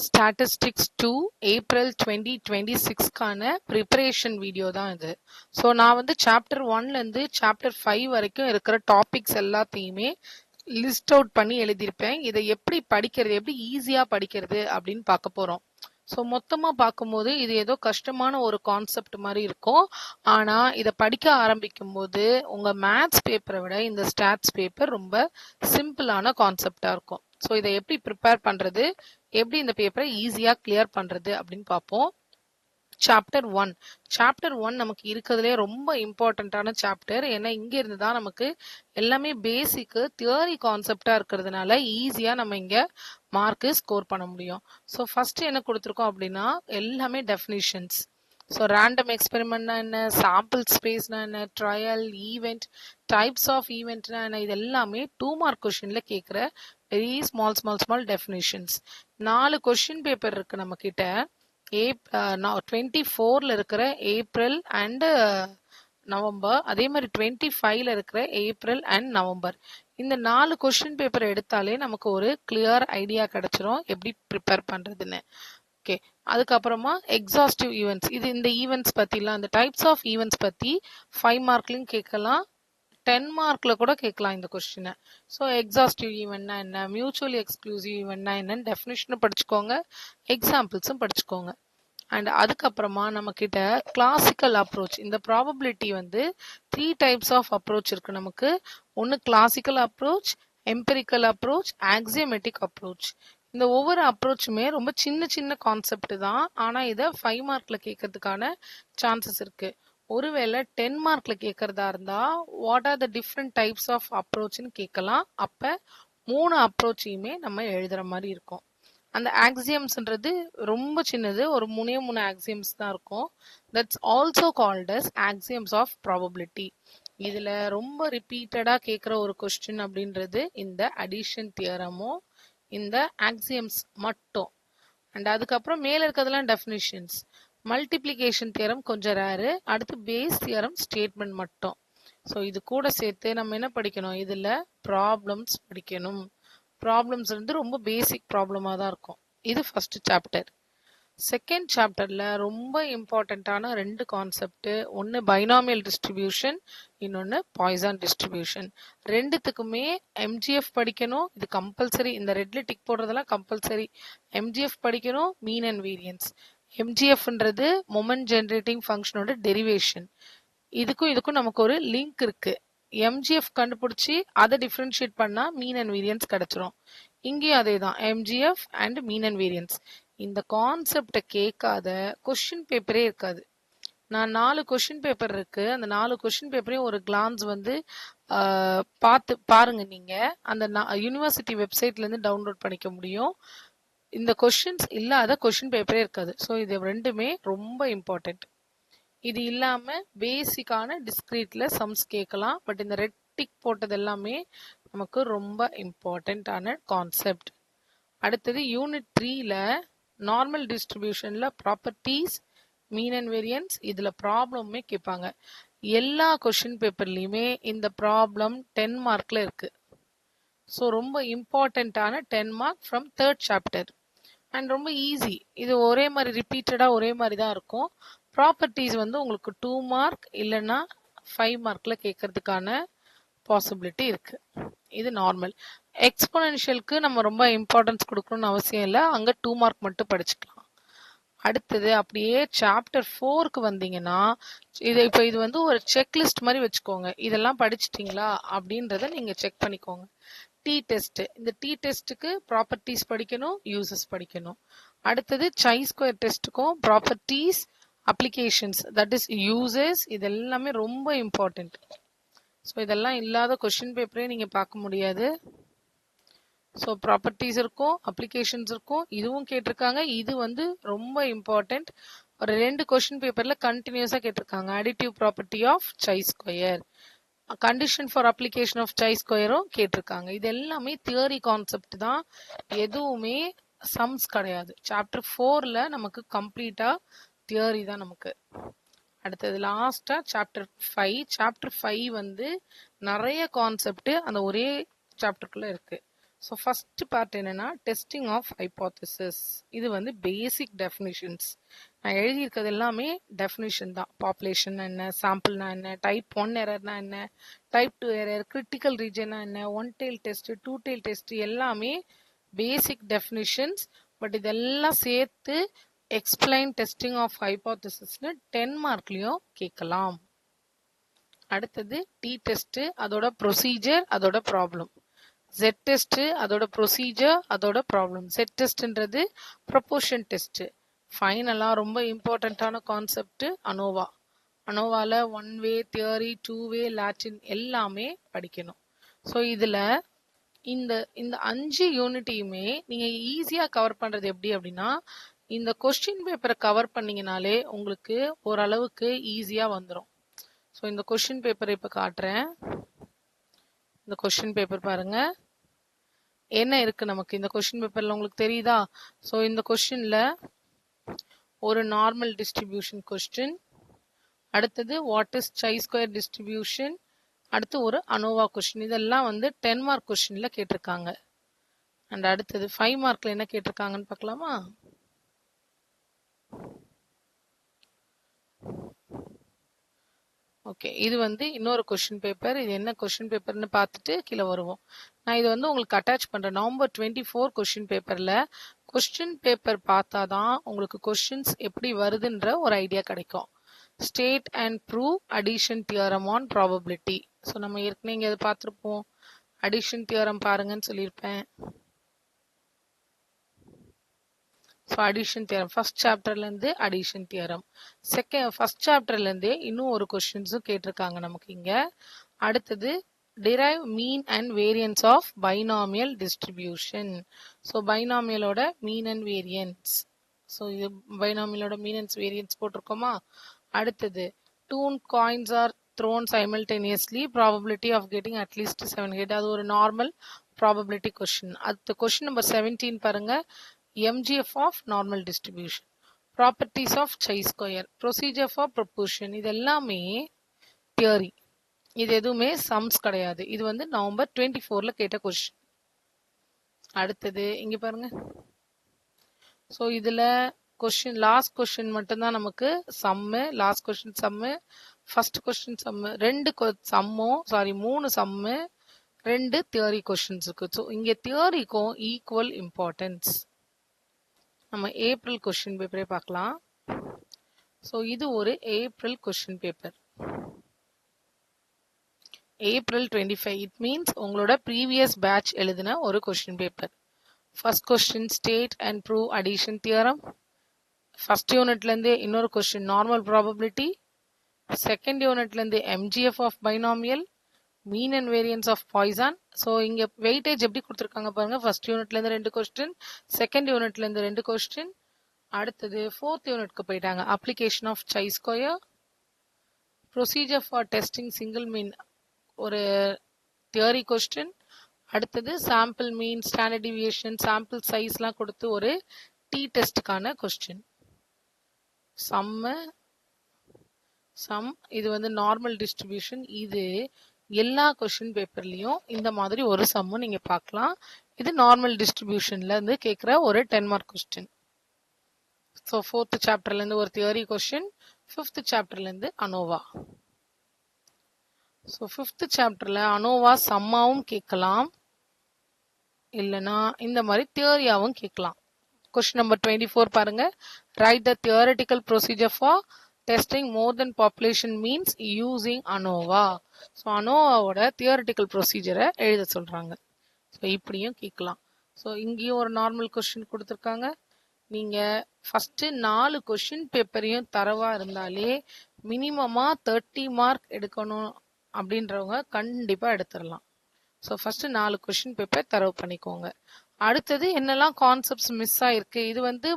Statistics 2 April 2026க்கான preparation video தான் இது. So நான் வந்து சாப்டர் 1லேருந்து சாப்டர் 5 வரைக்கும் இருக்கிற டாபிக்ஸ் எல்லாத்தையுமே லிஸ்ட் அவுட் பண்ணி எழுதியிருப்பேன். இதை எப்படி படிக்கிறது, எப்படி ஈஸியாக படிக்கிறது அப்படின்னு பார்க்க போகிறோம். ஸோ மொத்தமாக பார்க்கும்போது இது ஏதோ கஷ்டமான ஒரு கான்செப்ட் மாதிரி இருக்கும். ஆனால் இதை படிக்க ஆரம்பிக்கும் போது உங்கள் மேத்ஸ் பேப்பரை விட இந்த ஸ்டாட்ஸ் பேப்பர் ரொம்ப சிம்பிளான கான்செப்டாக இருக்கும். ஸோ இதை எப்படி ப்ரிப்பேர் பண்ணுறது, எப்படி இந்த பேப்பரை ஈஸியாக கிளியர் பண்ணுறது அப்படின்னு பார்ப்போம். சாப்டர் 1 நமக்கு இருக்கிறதுலே ரொம்ப இம்பார்ட்டண்ட்டான சாப்டர். ஏன்னா இங்கே இருந்து தான் நமக்கு எல்லாமே பேசிக்கு தியரி கான்செப்டாக இருக்கிறதுனால ஈஸியாக நம்ம இங்கே மார்க்கு ஸ்கோர் பண்ண முடியும். ஸோ ஃபர்ஸ்ட் என்ன கொடுத்துருக்கோம் அப்படின்னா எல்லாமே டெஃபினிஷன்ஸ். ஸோ ரேண்டம் எக்ஸ்பெரிமெண்ட்னா என்ன, சாம்பிள் ஸ்பேஸ்னா என்ன, ட்ரையல், ஈவெண்ட், டைப்ஸ் ஆஃப் ஈவெண்ட்னா என்ன, இது எல்லாமே 2 மார்க் கொஷினில் கேட்குற very small definitions. 4 question paper இருக்கு நம்ம கிட்ட. 24ல இருக்கிற ஏப்ரல் அண்ட் நவம்பர், அதே மாதிரி 25ல இருக்கிற ஏப்ரல் அண்ட் நவம்பர். இந்த 4 கொஸ்டின் பேப்பர் எடுத்தாலே நமக்கு ஒரு கிளியர் ஐடியா கிடைச்சிரும் எப்படி ப்ரிப்பேர் பண்றதுன்னு. ஓகே, அதுக்கப்புறமா எக்ஸாஸ்டிவ் ஈவெண்ட்ஸ். இது இந்த ஈவெண்ட்ஸ் பத்திலாம், இந்த டைப்ஸ் ஆஃப் ஈவெண்ட்ஸ் பத்தி 5 மார்க்லயும் கேட்கலாம், 10 மார்க்ல கூட கேட்கலாம் இந்த கொஸ்டினை. ஸோ எக்ஸாஸ்டிவ் ஈவெண்ட்னா என்ன, மியூச்சுவலி எக்ஸ்க்ளூசிவ் ஈவெண்ட்னா என்னன்னு டெஃபினிஷனும் படிச்சுக்கோங்க, எக்ஸாம்பிள்ஸும் படிச்சுக்கோங்க. அண்ட் அதுக்கப்புறமா நம்ம கிட்ட கிளாசிக்கல் அப்ரோச். இந்த ப்ராபபிலிட்டி வந்து 3 டைப்ஸ் ஆஃப் அப்ரோச் இருக்கு நமக்கு. ஒன்று classical approach, empirical approach, axiomatic approach. இந்த ஒவ்வொரு அப்ரோச்சுமே ரொம்ப சின்ன கான்செப்ட் தான். ஆனால் இதை 5 மார்க்ல கேட்கறதுக்கான சான்சஸ் இருக்கு. ஒருவேளை 10 மார்க்ல கேட்கறதா இருந்தா what are the different types of அப்ரோச்னு கேட்கலாம். அப்ப 3 அப்ரோச்சையுமே நம்ம எழுதுற மாதிரி இருக்கும். அந்த ஆக்சியம்ஸ்ன்றது ரொம்ப சின்னது, ஒரு 3 ஆக்சியம்ஸ் தான் இருக்கும். That's also called as axioms of probability. இதுல ரொம்ப ரிப்பீட்டடா கேட்குற ஒரு கொஸ்டின் அப்படின்றது இந்த அடிஷன் தியரமும் இந்த ஆக்சியம்ஸ் மட்டும். அண்ட் அதுக்கப்புறம் மேல இருக்கிறதுலாம் டெஃபினிஷன்ஸ். மல்டிப்ளிகேஷன் தியரம் கொஞ்சம் ரேரு, அடுத்து பேஸ் தியரம் ஸ்டேட்மெண்ட் மட்டும். ஸோ இது கூட சேர்த்து நம்ம என்ன படிக்கணும், இதுல ப்ராப்ளம்ஸ் படிக்கணும். ப்ராப்ளம்ஸ் வந்து ரொம்ப பேசிக் ப்ராப்ளமாக தான் இருக்கும். இது ஃபர்ஸ்ட் சாப்டர். செகண்ட் சாப்டர்ல ரொம்ப இம்பார்ட்டண்ட்டான 2 கான்செப்ட். ஒன்று பைனாமியல் டிஸ்ட்ரிபியூஷன், இன்னொன்று பாய்சான் டிஸ்ட்ரிபியூஷன். ரெண்டுத்துக்குமே எம்ஜிஎஃப் படிக்கணும், இது கம்பல்சரி. இந்த ரெட்ல டிக் போடுறதெல்லாம் கம்பல்சரி. எம்ஜிஎஃப் படிக்கணும், மீன் அண்ட் வேரியன்ஸ். எம்ஜிஎஃப்ன்றது மொமெண்ட் ஜெனரேட்டிங் ஃபங்க்ஷனோட டெரிவேஷன். இதுக்கும் நமக்கு ஒரு லிங்க் இருக்கு. எம்ஜிஎஃப் கண்டுபிடிச்சி அதை டிஃப்ரென்ஷியேட் பண்ணா மீன் அண்ட் வேரியன்ஸ் கிடைச்சிரும். இங்கேயும் அதே தான், MGF and mean and variance. இந்த கான்செப்டை கேட்காத கொஸ்டின் பேப்பரே இருக்காது. நான் 4 கொஸ்டின் பேப்பர் இருக்கு, அந்த 4 கொஸ்டின் பேப்பரையும் ஒரு கிளான்ஸ் வந்து பார்த்து பாருங்க. நீங்க அந்த யூனிவர்சிட்டி வெப்சைட்ல இருந்து டவுன்லோட் பண்ணிக்க முடியும். இந்த கொஸ்டின்ஸ் இல்லாத கொஸ்டின் பேப்பரே இருக்காது. ஸோ இது ரெண்டுமே ரொம்ப இம்பார்ட்டன்ட். இது இல்லாம பேசிக்கான டிஸ்கிரீட்ல சம்ஸ் கேட்கலாம். பட் இந்த ரெட் டிக் போட்டது எல்லாமே நமக்கு ரொம்ப இம்பார்ட்டன்டான கான்செப்ட். அடுத்தது யூனிட் 3ல நார்மல் டிஸ்ட்ரிபியூஷன்ல ப்ராப்பர்ட்டிஸ், மீன் அண்ட் வேரியன்ஸ், இதுல ப்ராப்ளமே கேட்பாங்க. எல்லா கொஸ்டின் பேப்பர்லயுமே இந்த ப்ராப்ளம் 10 மார்க்ல இருக்கு. ஸோ ரொம்ப இம்பார்ட்டன்டான 10 mark from 3rd chapter. And ரொம்ப ஈஸி. இது ஒரே மாதிரி ரிப்பீட்டடா ஒரே மாதிரி தான் இருக்கும். ப்ராப்பர்ட்டிஸ் வந்து உங்களுக்கு 2 மார்க் இல்லைன்னா 5 மார்க்ல கேட்கறதுக்கான பாசிபிலிட்டி இருக்கு. இது நார்மல். எக்ஸ்போனென்ஷியலுக்கு நம்ம ரொம்ப இம்பார்ட்டன்ஸ் கொடுக்கணும்னு அவசியம் இல்லை, அங்க 2 மார்க் மட்டும் படிச்சுக்கலாம். அடுத்தது அப்படியே சாப்டர் 4க்கு வந்தீங்கன்னா இது வந்து ஒரு செக்லிஸ்ட் மாதிரி வச்சுக்கோங்க. இதெல்லாம் படிச்சிட்டீங்களா அப்படின்றத நீங்க செக் பண்ணிக்கோங்க. டி டெஸ்ட், இந்த டி டெஸ்ட்டுக்கு ப்ராப்பர்ட்டிஸ் படிக்கணும், யூசஸ் படிக்கணும். அடுத்தது சை ஸ்கொயர் டெஸ்ட்டுக்கும் properties, applications, that is uses, இது எல்லாமே ரொம்ப இம்பார்ட்டன்ட். ஸோ இதெல்லாம் இல்லாத கொஸ்டின் பேப்பரே நீங்க பார்க்க முடியாது. ஸோ ப்ராப்பர்ட்டிஸ் இருக்கும், அப்ளிகேஷன்ஸ் இருக்கும், இதுவும் கேட்டிருக்காங்க. இது வந்து ரொம்ப இம்பார்ட்டன்ட். ஒரு 2 கொஸ்டின் பேப்பர்ல கண்டினியூஸா கேட்டிருக்காங்க. Additive property of chi square, condition for application of chi ஸ்கொயரும் கேட்டிருக்காங்க. இது எல்லாமே தியரி கான்செப்ட் தான், எதுவுமே சம்ஸ் கிடையாது. சாப்டர் 4ல நமக்கு கம்ப்ளீட்டா தியரி தான் நமக்கு. அடுத்தது லாஸ்டா சாப்டர் 5 வந்து நிறைய கான்செப்ட் அந்த ஒரே சாப்டருக்குள்ள இருக்கு. ஸோ ஃபர்ஸ்ட் பார்ட் என்னன்னா டெஸ்டிங் ஆஃப் ஹைபோதசிஸ். இது வந்து பேசிக் டெஃபினிஷன்ஸ். நான் எழுதியிருக்கிறது எல்லாமே டெஃபினிஷன் தான். பாப்புலேஷன் என்ன, சாம்பிள்னா என்ன, டைப் 1 எரர்னா என்ன, டைப் 2 எரர், கிரிட்டிக்கல் ரீஜன்னா என்ன, one tail test, two tail test எல்லாமே பேசிக் டெஃபினிஷன்ஸ். பட் இதெல்லாம் சேர்த்து எக்ஸ்பிளைன் டெஸ்டிங் ஆஃப் ஹைபோதசிஸ்னு 10 மார்க்லயும் கேட்கலாம். அடுத்தது டி டெஸ்ட், அதோட ப்ரொசீஜர், அதோட ப்ராப்ளம். Z டெஸ்ட், அதோட ப்ரொசீஜர், அதோட ப்ராப்ளம். Z டெஸ்ட்ன்றது ப்ரொபோர்ஷன் டெஸ்ட். ஃபைனலா ரொம்ப இம்பார்ட்டன்டான கான்செப்ட் அனோவா. அனோவால 1 வே தியரி, 2 வே லாட்டின் எல்லாமே படிக்கணும். ஸோ இதுல இந்த இந்த 5 யூனிட்டையுமே நீங்க ஈஸியா கவர் பண்றது எப்படி அப்படின்னா, இந்த கொஸ்டின் பேப்பரை கவர் பண்ணீங்கனாலே உங்களுக்கு ஓரளவுக்கு ஈஸியா வந்துடும். ஸோ இந்த கொஸ்டின் பேப்பரை இப்ப காட்டுறேன். இந்த கொஸ்டின் பேப்பர் பாருங்க என்ன இருக்கு நமக்கு இந்த கொஸ்டின் பேப்பர்ல உங்களுக்கு தெரியுதா? ஸோ இந்த கொஸ்டின்ல ஒரு நார்மல் டிஸ்ட்ரிபியூஷன் கொஸ்டின், அடுத்தது what is chi square distribution, அடுத்து ஒரு அனோவா கொஸ்டின். இதெல்லாம் வந்து 10 மார்க் கொஸ்டின்ல கேட்டிருக்காங்க. அண்ட் அடுத்தது 5 மார்க்ல என்ன கேட்டிருக்காங்கன்னு பார்க்கலாமா? ஓகே, இது வந்து இன்னொரு கொஸ்டின் பேப்பர். இது என்ன கொஸ்டின் பேப்பர்னு பார்த்துட்டு கீழே வருவோம். நான் இது வந்து உங்களுக்கு அட்டாச் பண்றேன். நவம்பர் 24 கொஸ்டின் பேப்பர்ல கொஸ்டின் பேப்பர் பார்த்தாதான் உங்களுக்கு கொஸ்டின்ஸ் எப்படி வருதுன்ற ஒரு ஐடியா கிடைக்கும். State and prove addition theorem on probability. So நம்ம ஏற்கனவே இங்கே அதை பார்த்துருப்போம். அடிஷன் தியரம் பாருங்கன்னு சொல்லியிருப்பேன். ஸோ அடிஷன் தியரம் ஃபர்ஸ்ட் சாப்டர்லேருந்து அடிஷன் தியரம், ஃபர்ஸ்ட் சாப்டர்லேருந்தே இன்னும் ஒரு கொஸ்டின்ஸும் கேட்டிருக்காங்க நமக்கு இங்கே. அடுத்தது derive mean and variance of binomial distribution. So பைனாமியலோட மீன் அண்ட் வேரியன்ஸ். ஸோ இது பைனாமியலோட மீன் அண்ட் வேரியன்ஸ் போட்டிருக்கோமா? அடுத்தது 2 coins are thrown simultaneously, probability of getting at least 7 hit. அது ஒரு நார்மல் ப்ராபபிலிட்டி கொஸ்டின். அடுத்த கொஸ்டின் நம்பர் 17 பாருங்க. MGF of normal distribution, properties of chi square, procedure for proportion. இது எல்லாமே theory. இது எதுவுமே சம்ஸ் கிடையாது. இது வந்து நவம்பர் 24ல கேட்ட கொஸ்டின். அடுத்தது இங்க பாருங்க. ஸோ இதுல கொஸ்டின் லாஸ்ட் கொஸ்டின் மட்டும்தான் நமக்கு sum. Last question sum, first question sum, 3 sum, 2 theory questions இருக்கு. ஸோ இங்க தியரிக்கும் ஈக்குவல் இம்பார்ட்டன்ஸ். நம்ம ஏப்ரல் கொஸ்டின் பேப்பரே பார்க்கலாம். ஸோ இது ஒரு April question paper. April 25. It means உங்களோட ப்ரீவியஸ் பேட்ச் எழுதின ஒரு question paper. First question state and prove addition theorem. First யூனிட்லேருந்து இன்னொரு கொஸ்டின் நார்மல் ப்ராபபிலிட்டி. செகண்ட் யூனிட்லேருந்து MGF of binomial, mean and variance of Poisson. So இங்க weightage எப்படி கொடுத்துருக்காங்க பாருங்க. ஃபர்ஸ்ட் யூனிட்லேருந்து 2 கொஸ்டின், செகண்ட் யூனிட்லேருந்து 2 கொஸ்டின். அடுத்தது ஃபோர்த் யூனிட்க்கு போயிட்டாங்க. Application of chi square, procedure for testing single mean ஒரு தியரி கொஸ்டின். அடுத்தது sample mean, standard deviation, sample சைஸ்லாம் கொடுத்து ஒரு டி டெஸ்ட்டுக்கான கொஸ்டின். சம் இது வந்து நார்மல் டிஸ்ட்ரிபியூஷன். இது எல்லா கொஸ்டின் பேப்பர்லயும் இந்த மாதிரி ஒரு சம்மும் நீங்க பார்க்கலாம். இது நார்மல் டிஸ்ட்ரிபியூஷன்ல இருந்து கேட்கிற ஒரு 10 மார்க் கொஸ்டின். ஸோ 4th சாப்டர்ல இருந்து ஒரு தியரி கொஸ்டின், 5th சாப்டர்ல இருந்து அனோவா. ஸோ 5th சாப்டர்ல அனோவா சம்மாவும் கேட்கலாம், இல்லைன்னா இந்த மாதிரி தியரியாவும் கேட்கலாம். கொஸ்டின் நம்பர் 24 பாருங்க. Write the theoretical procedure for testing more than population means using ANOVA. So அனோவாவோட தியரட்டிக்கல் ப்ரொசீஜரை எழுத சொல்றாங்க. ஸோ இப்படியும் கேட்கலாம். ஸோ இங்கேயும் ஒரு நார்மல் கொஸ்டின் கொடுத்துருக்காங்க. நீங்க ஃபர்ஸ்ட் 4 கொஸ்டின் பேப்பரையும் தரவா இருந்தாலே மினிமமா 30 மார்க் எடுக்கணும் அப்படின்றவங்க கண்டிப்பா எடுத்துடலாம். ஸோ ஃபர்ஸ்ட் 4 கொஸ்டின் பேப்பர் தரவு பண்ணிக்கோங்க. அடுத்தது என்னெல்லாம் கான்செப்ட்ஸ் மிஸ் ஆயிருக்கு, இது வந்து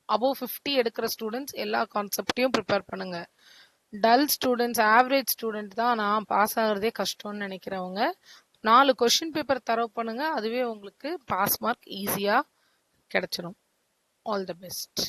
above 50 எடுக்கிற ஸ்டூடெண்ட்ஸ் எல்லா கான்செப்டையும் ப்ரிப்பேர் பண்ணுங்க. டல் ஸ்டூடெண்ட்ஸ், ஆவரேஜ் ஸ்டூடெண்ட் தான் நான் பாஸ் ஆகிறதே கஷ்டம்னு நினைக்கிறவங்க 4 கொஸ்டின் பேப்பர் தரவு பண்ணுங்க. அதுவே உங்களுக்கு பாஸ் மார்க் ஈஸியா கிடைச்சிடும். All the best.